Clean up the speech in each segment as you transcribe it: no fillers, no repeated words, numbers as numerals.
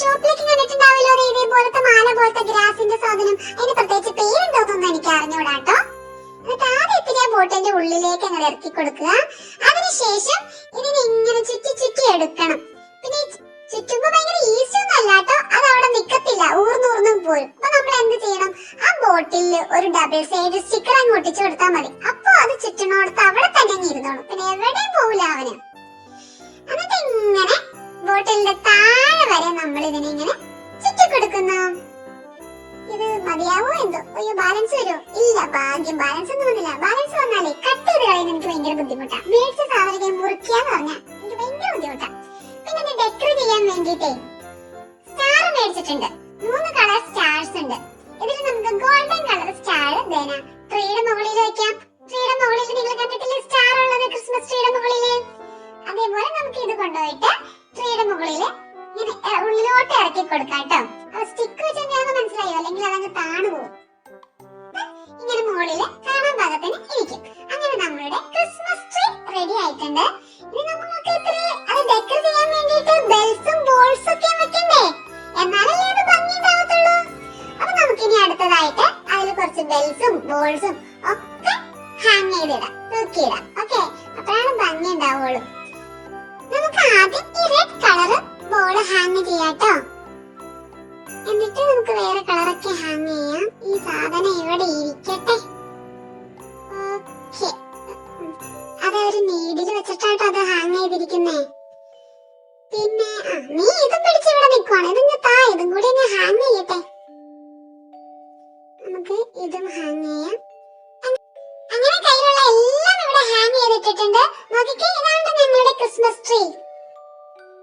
ഷോപ്പിലേക്ക് കണ്ടിട്ടുണ്ടാവല്ലോ ഇതേപോലത്തെ മാല പോലത്തെ ഗ്രാസിന്റെ സാധനം. അതിന് പ്രത്യേകിച്ച് പേരുണ്ടോന്നൊന്നും എനിക്ക് അറിഞ്ഞൂടാട്ടോ. എന്നിട്ട് ആദ്യത്തിൽ ആ ബോട്ടിന്റെ ഉള്ളിലേക്ക് അങ്ങനെ ഇറക്കി കൊടുക്കുക. അതിനുശേഷം ഇതിനെ ഇങ്ങനെ ചുറ്റി ചുറ്റി എടുക്കണം. പിന്നെ ചുറ്റുമ്പോ ഭയങ്കര ഈസി ഒന്നും അല്ലാട്ടോ, അത് അവിടെ നിക്കത്തില്ല, ഊർന്നൂർന്നും പോരും. അപ്പൊ നമ്മൾ എന്ത് ചെയ്യണം, ആ ബോട്ടിൽ ഒരു ഡബിൾ സൈഡ് സ്റ്റിക്കർ അങ്ങ് ഒട്ടിച്ചു കൊടുത്താൽ മതി. അപ്പൊ അത് ചുറ്റണോടത്ത് അവിടെ തന്നെ ഇരുന്നോളും, പിന്നെ എവിടെയും പോവില്ല അവന്. എന്നിട്ട് ഇങ്ങനെ ബോട്ടിലിന്റെ താഴെ വരെ നമ്മൾ ഇതിനെ ഇങ്ങനെ ചുറ്റി കൊടുക്കുന്നു. ഇത് മതിയാവോ എന്തോ? അയ്യോ, ബാലൻസ് വരുമോ? ഇല്ല, ഭാഗ്യം ബാലൻസ് ഒന്നും വന്നില്ല. ബാലൻസ് വന്നാലേ കട്ട് ചെയ്ത് കളയുന്ന എനിക്ക് ഭയങ്കര ബുദ്ധിമുട്ടാ. മേടിച്ച സാധനം മുറിക്കാന്ന് പറഞ്ഞാൽ എനിക്ക് ഭയങ്കര ബുദ്ധിമുട്ടാ. പിന്നെ ഡെക്കർ ചെയ്യാൻ വേണ്ടിട്ടേ സ്റ്റാർ മേടിച്ചിട്ടുണ്ട്. 3 കളർ സ്റ്റാർസ് ഉണ്ട്. ഇതിൽ നമുക്ക് ഗോൾഡൻ കളർ സ്റ്റാർ ട്രീയുടെ മുകളിൽ വെക്കാം. ട്രീയുടെ മുകളിൽ നിങ്ങൾ കണ്ടിട്ടില്ലേ സ്റ്റാർ ഉള്ളത്, ക്രിസ്മസ് ട്രീയുടെ മുകളില്? അതേപോലെ നമുക്ക് ഇത് കൊണ്ടുപോയിട്ട് ട്രീയുടെ മുകളില് ഇങ്ങനെ ഉള്ളിലോട്ട് ഇറക്കി കൊടുക്കാം കേട്ടോ. അത് സ്റ്റിക്ക് വെച്ച് എന്താണെന്ന് മനസ്സിലായോ? അല്ലെങ്കിൽ അതങ്ങ് താണു പോകും. ഇങ്ങനെ മുകളില് കാണാൻ പാകത്തിന് ഇരിക്കും. അങ്ങനെ നമ്മളുടെ ക്രിസ്മസ് ട്രീ റെഡി ആയിട്ടുണ്ട്. ഇനി നമുക്ക് അത് ഡെക്കർ ചെയ്യാൻ വേണ്ടിയിട്ട് ബെൽസും ബോൾസും ഒക്കെ വെക്കണ്ടേ, എന്നാലല്ലേ അത് ഭംഗി ഉണ്ടാവത്തുള്ളൂ. അപ്പൊ നമുക്കിനി അടുത്തതായിട്ട് അതിൽ കുറച്ച് ബെൽസും ബോൾസും ഒക്കെ ഹാങ് ചെയ്തിടാം, തൂക്കിയിടാം. ഓക്കെ, അപ്പോഴാണ് ഭംഗി ഉണ്ടാവുള്ളൂ. നമുക്ക് ആദ്യം ഈ റെഡ് കളർ ബോൾ ഹാങ് ചെയ്യാട്ടോ. എന്നിട്ട് നമുക്ക് വേറെ കളറൊക്കെ ഹാങ് ചെയ്യാം. ഈ സാധനം ഇവിടെ ഇരിക്കട്ടെ. ഓക്കെ, അത് ഒരു നീഡിൽ വെച്ചിട്ടാട്ടോ അത് ഹാങ് ചെയ്തിരിക്കുന്നേ. പിന്നെ നീ ഇതും പിടിച്ച് ഇവിടെ നിൽക്കുവാണ്. ഇതിങ്ങ് താ, ഇതും കൂടി ഞാൻ ഹാങ് ചെയ്യട്ടെ. നമുക്ക് ഇതും ഹാങ് ചെയ്യാം. അങ്ങനെ കയ്യിലുള്ള എല്ലാം ഇവിടെ ഹാങ് ചെയ്തിട്ടിട്ടുണ്ട്. നോക്കിക്കേ, ഇതാണ് ഞങ്ങളുടെ ക്രിസ്മസ് ട്രീ.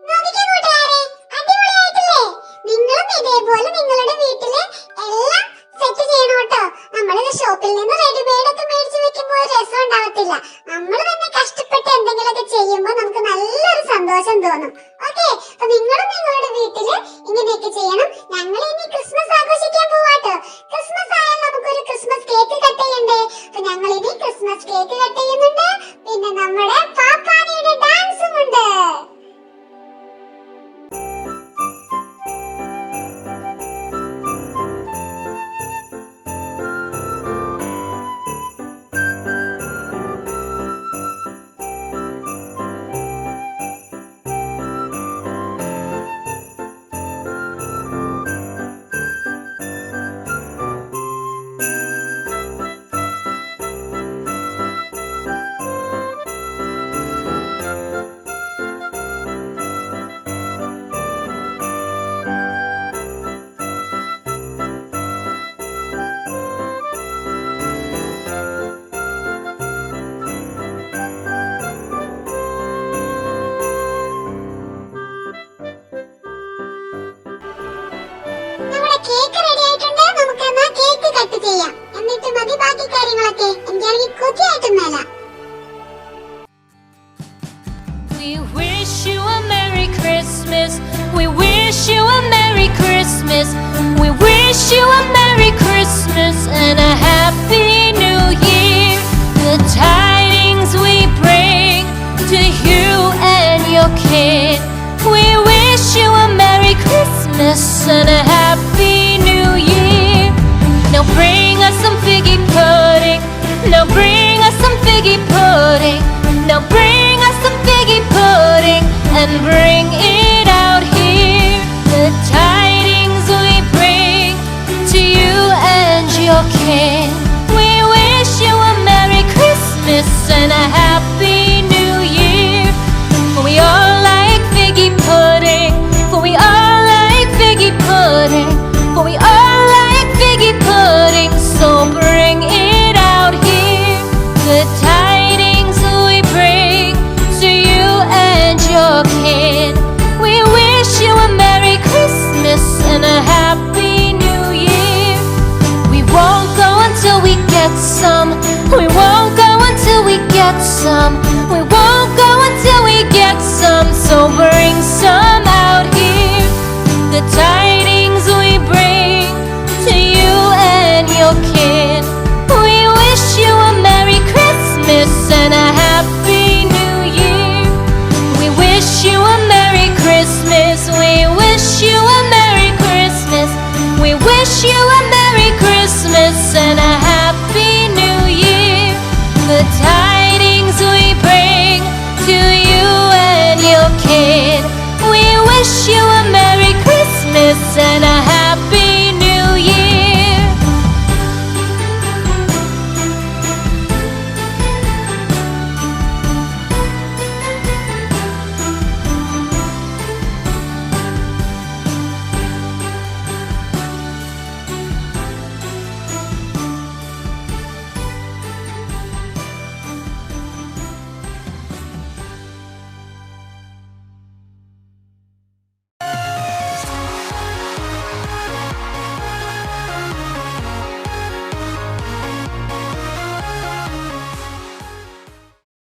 നോക്കിക്കേ കൂട്ടുകാരെ, അടിപൊളിയായിട്ടില്ലേ? നിങ്ങളും ഇതേപോലെ നിങ്ങളുടെ വീട്ടില് എല്ലാം സെറ്റ് ചെയ്യണം കേട്ടോ. നമ്മളിത് ഷോപ്പിൽ നിന്ന് റെഡിമെയ്ഡ് ഒക്കെ മേടിച്ച് വെക്കുമ്പോൾ ഒരു രസം ഉണ്ടാവത്തില്ല. നമ്മൾ തന്നെ കഷ്ടപ്പെട്ട് എന്തെങ്കിലുമൊക്കെ ചെയ്യുമ്പോൾ നമുക്ക് നല്ലൊരു സന്തോഷം തോന്നും. ഓക്കെ, അപ്പൊ നിങ്ങളും നിങ്ങളുടെ വീട്ടില് ഇങ്ങനെയൊക്കെ ചെയ്യണം. ഞങ്ങൾ ഇനി ക്രിസ്മസ് ആഘോഷിക്കാൻ പോവാട്ടോ. ക്രിസ്മസ് ആയാൽ നമുക്കൊരു ക്രിസ്മസ് കേക്ക് കട്ട് ചെയ്യണ്ടേ? അപ്പൊ ഞങ്ങൾ ഇനി ക്രിസ്മസ് കേക്ക് കട്ട് ചെയ്യുന്നുണ്ട്. പിന്നെ നമ്മുടെ പാപ്പാനിയുടെ ഡാൻസും ഉണ്ട്. കേക്ക് റെഡി ആയിട്ടുണ്ട്. നമുക്ക് എന്നാ കേക്ക് കട്ട് ചെയ്യാം. എന്നിട്ട് മതി ബാക്കി കാര്യങ്ങളൊക്കെ. എനിക്കാണെങ്കിൽ കൊതിയായിട്ടൊന്നല്ല. We wish you a Merry Christmas. We wish you a Merry Christmas. We wish you a Merry Christmas and a Happy New Year. The tidings we bring to you and your kid. We wish you a Merry Christmas and a Happy New Year. Now bring us some figgy pudding. Now bring us some figgy pudding. Now bring us some figgy pudding and bring it out here. The tidings we bring to you and your kin. We wish you a Merry Christmas and a Happy New Year. For we all like figgy pudding. For we all like figgy pudding. For we all like figgy pudding. So bring it out here. The tidings we bring to you and your kin. We wish you a Merry Christmas and a Happy New Year. We won't go until we get some. We won't go until we get some. We won't go until we get some. So bring some out here. The tidings we bring to you and your kin. We wish you a Merry Christmas and a Happy New Year. We wish you a Merry Christmas. We wish you a and